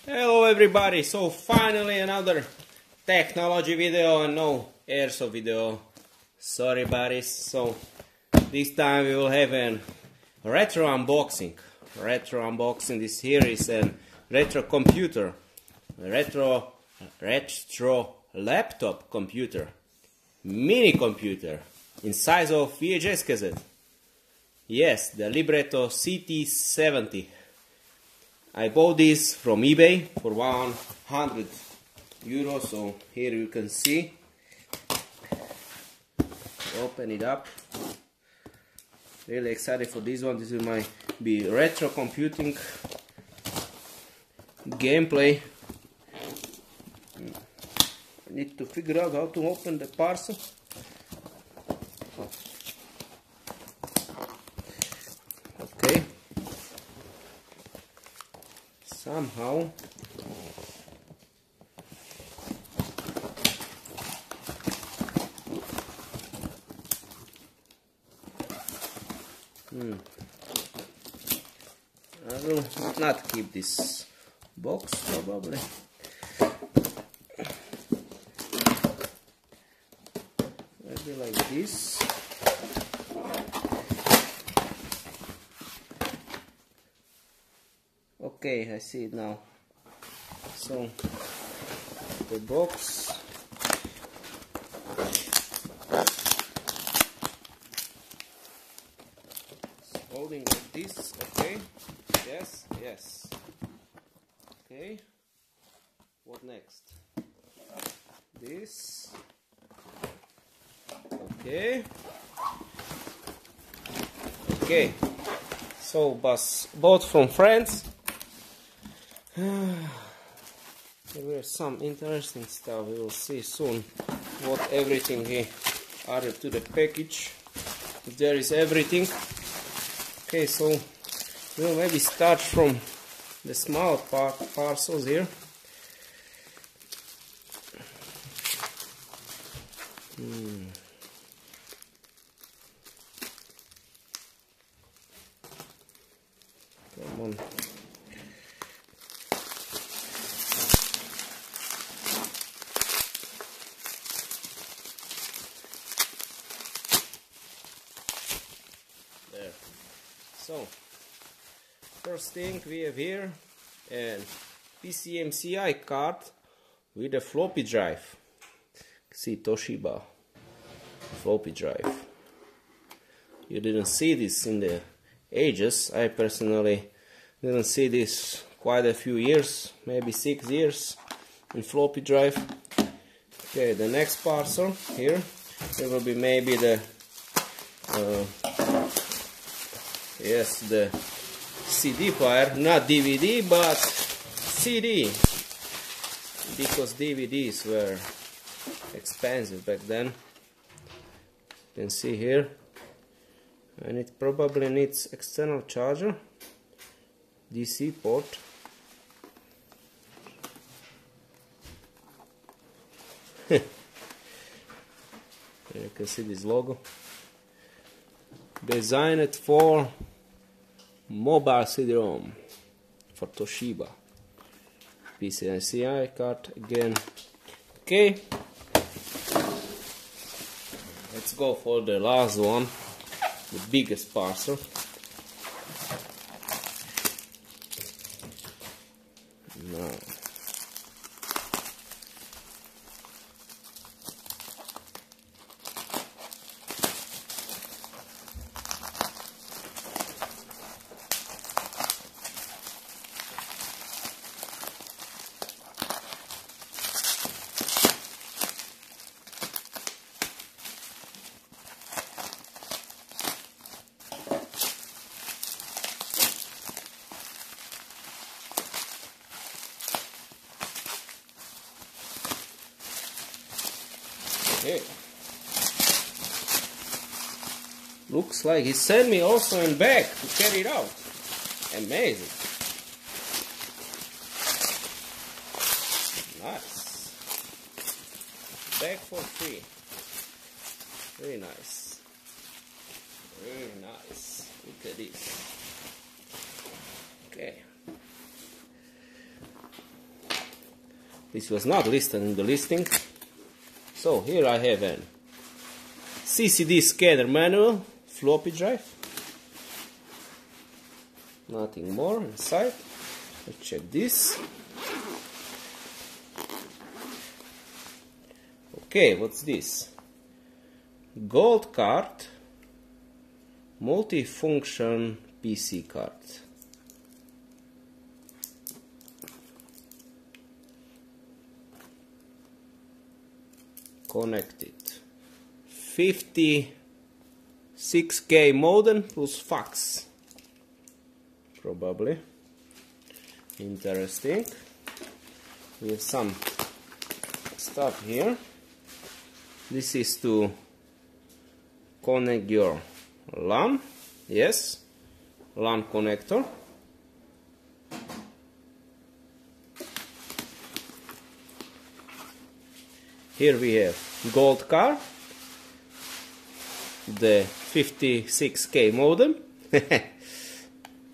Hello everybody, so finally another technology video and no airsoft video. Sorry buddies, so this time we will have a retro unboxing. This here is a retro computer, a retro laptop computer, mini computer in size of VHS cassette. Yes, the Libretto CT70. I bought this from eBay for 100 euros, so here you can see. Open it up. Really excited for this one. This will be retro computing gameplay. I need to figure out how to open the parcel. Okay. Somehow I will not keep this box probably. Maybe like this. Okay, I see it now. So the box is holding like this. Okay, yes. Okay, what next? This. Okay. So bought from friends. There were some interesting stuff. We will see soon what everything he added to the package. If there is everything. Okay, so we'll maybe start from the small parcels here. Come on. There. So, first thing we have here a PCMCI card with a floppy drive. See, Toshiba floppy drive. You didn't see this in the ages. I personally didn't see this quite a few years, maybe 6 years in floppy drive. Okay, the next parcel here, there will be maybe the the CD player, not DVD but CD, because DVDs were expensive back then. You can see here, and it probably needs external charger, DC port. Here you can see this logo. Designed for mobile CD-ROM for Toshiba. PCMCI card again. Okay, let's go for the last one, the biggest parcel. Now, okay. Looks like he sent me also in bag to carry it out. Amazing. Nice. Bag for free. Very nice. Very nice. Look at this. Okay. This was not listed in the listing. So here I have an CCD scanner manual, floppy drive. Nothing more inside. Let's check this. Okay, what's this? Gold card, multifunction PC card. Connected. 56K modem plus fax. Probably. Interesting. We have some stuff here. This is to connect your LAN. Yes, LAN connector. Here we have gold card, the 56K modem. You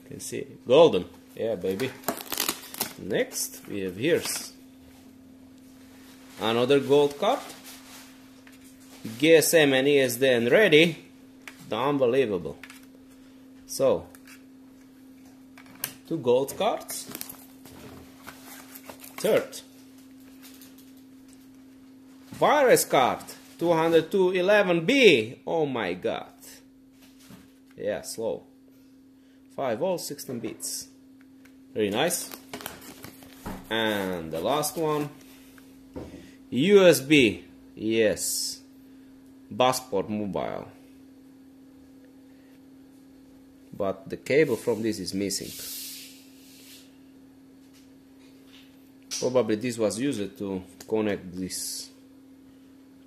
can see golden, yeah, baby. Next we have here another gold card, GSM and ESDN ready. Unbelievable. So 2 gold cards. Third, virus card 202.11b. Oh my god. Yeah, slow. 5 volts, 16 bits. Very nice. And the last one, USB. Yes, Busport mobile. But the cable from this is missing. Probably this was used to connect this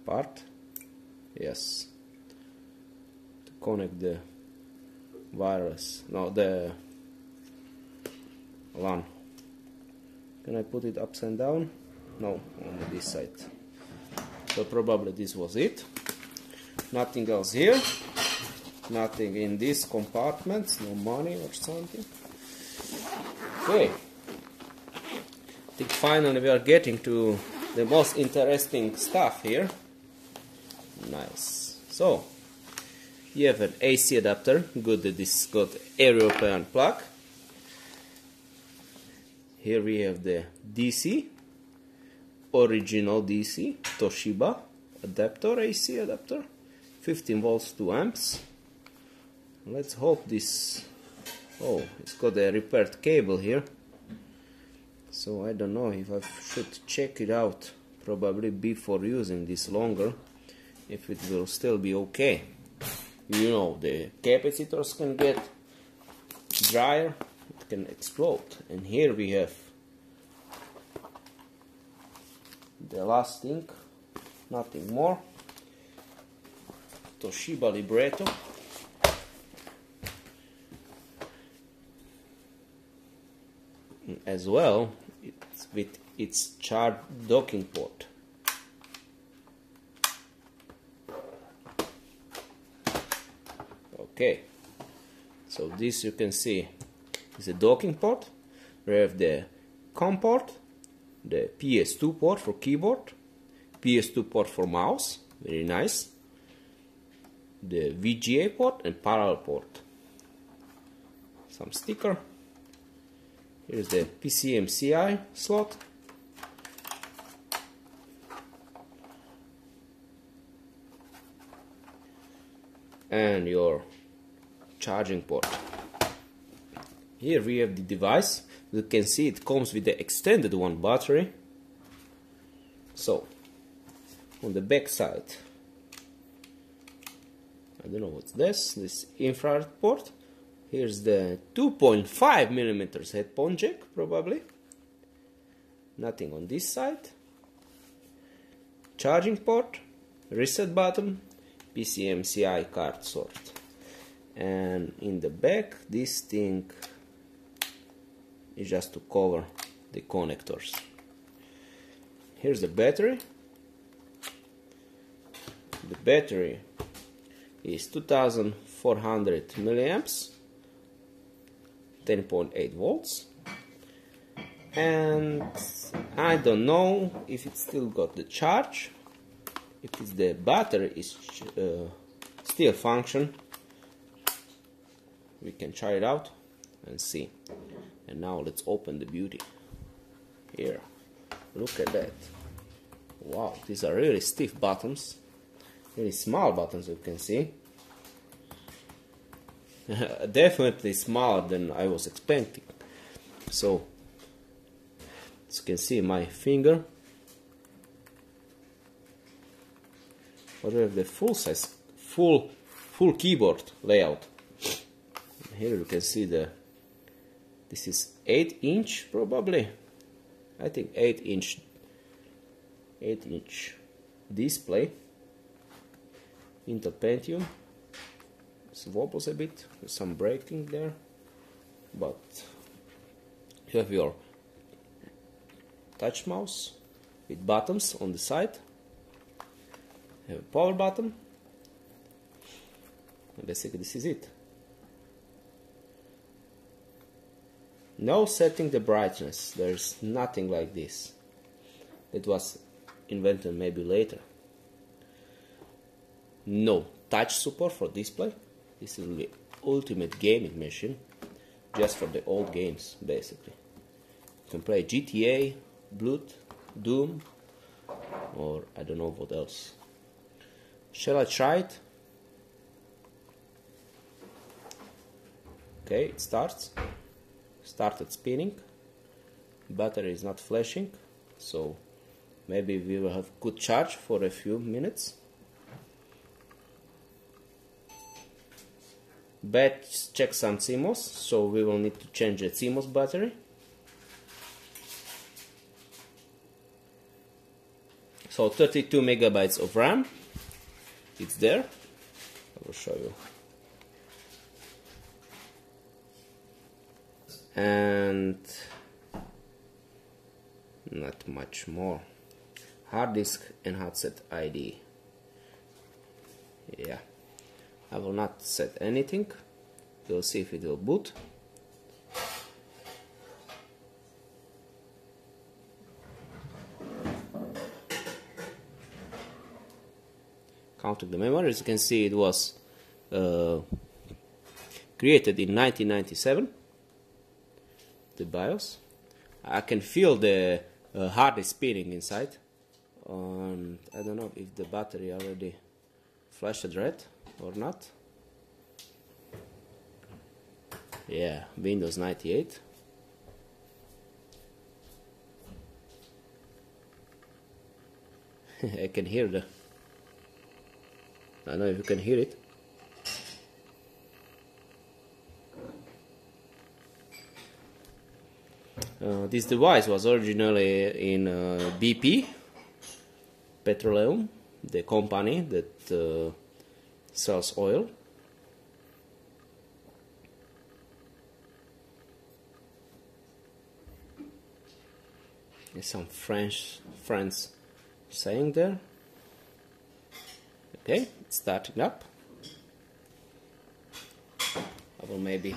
part. Yes, to connect the wireless, no, the LAN. Can I put it upside down? No, on this side. So probably this was it. Nothing else here. Nothing in this compartment. No money or something. Okay. I think finally we are getting to the most interesting stuff here. Nice. So you have an AC adapter. Good that this got European plug. Here we have the DC, original DC Toshiba adapter, AC adapter, 15 volts 2 amps. Let's hope this. Oh, it's got a repaired cable here. So I don't know if I should check it out probably before using this longer, if it will still be okay. You know, the capacitors can get drier, it can explode. And here we have the last thing, nothing more. Toshiba Libretto. As well, it's with its charge docking port. Okay, so this you can see is a docking port. We have the COM port, the PS2 port for keyboard, PS2 port for mouse, very nice, the VGA port and parallel port. Some sticker. Here's the PCMCI slot. And your charging port. Here we have the device. You can see it comes with the extended one battery. So on the back side, I don't know what's this infrared port. Here's the 2.5mm headphone jack, probably. Nothing on this side. Charging port, reset button, PCMCI card slot. And in the back, this thing is just to cover the connectors. Here's the battery. The battery is 2400 milliamps. 10.8 volts. and I don't know if it still got the charge, if it's the battery is still function. We can try it out and see. And now let's open the beauty. Here, look at that. Wow, these are really stiff buttons, really small buttons, you can see. Definitely smaller than I was expecting. So, as you can see, my finger. But we have the full size, full keyboard layout. Here you can see this is 8-inch probably. I think 8-inch display. Intel Pentium. It wobbles a bit, there's some braking there, but you have your touch mouse with buttons on the side. You have a power button, and basically this is it. No setting the brightness, there's nothing like this. It was invented maybe later. No touch support for display. This is the ultimate gaming machine, just for the old games basically. You can play GTA, Blood, Doom, or I don't know what else. Shall I try it? Okay, it started spinning. Battery is not flashing, so maybe we will have good charge for a few minutes. Batch check some CMOS, so we will need to change the CMOS battery. So 32 megabytes of RAM, it's there. I will show you. And not much more. Hard disk and headset ID. Yeah. I will not set anything. We'll see if it will boot. Counting the memory, as you can see, it was created in 1997. The BIOS. I can feel the hard disk spinning inside. I don't know if the battery already flashed red or not. Yeah, Windows 98. I can hear I don't know if you can hear it. This device was originally in BP Petroleum, the company that sells oil. There's some French friends saying there. Okay, it's starting up. I will maybe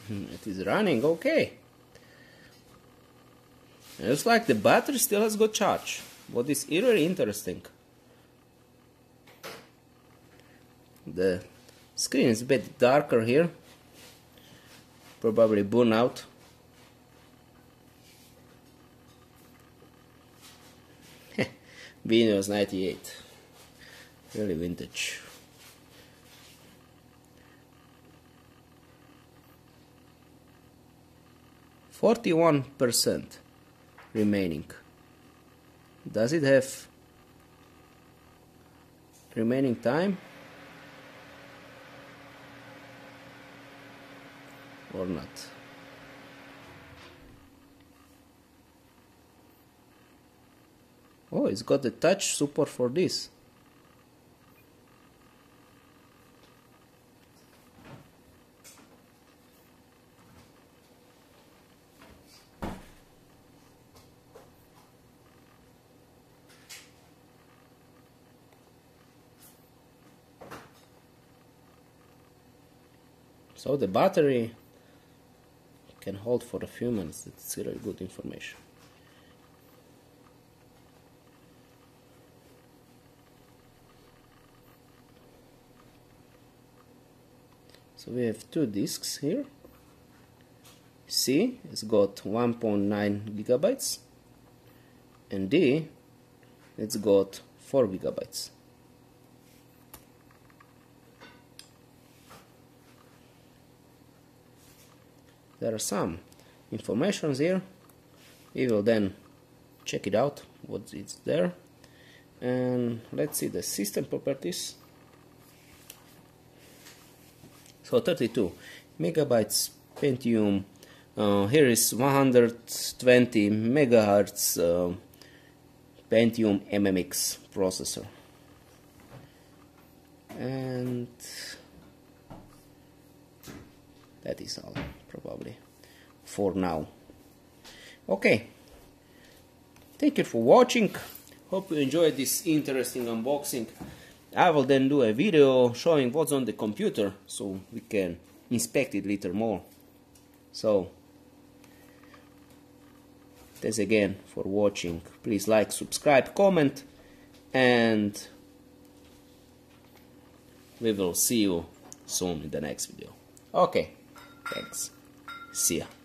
it is running okay. It looks like the battery still has good charge. What is really interesting, the screen is a bit darker here, probably burnout. Windows 98, really vintage. %41 remaining. Does it have remaining time or not? Oh, it's got the touch support for this. So the battery can hold for a few minutes. That's really good information. So we have two disks here. C has got 1.9 gigabytes and D it's got 4 gigabytes. There are some informations here. We will then check it out what is there, and let's see the system properties. So 32 megabytes Pentium. Here is 120 megahertz Pentium MMX processor, and that is all probably for now. Okay, thank you for watching. Hope you enjoyed this interesting unboxing. I will then do a video showing what's on the computer so we can inspect it later more. So thanks again for watching. Please like, subscribe, comment, and we will see you soon in the next video. Okay, thanks. See ya.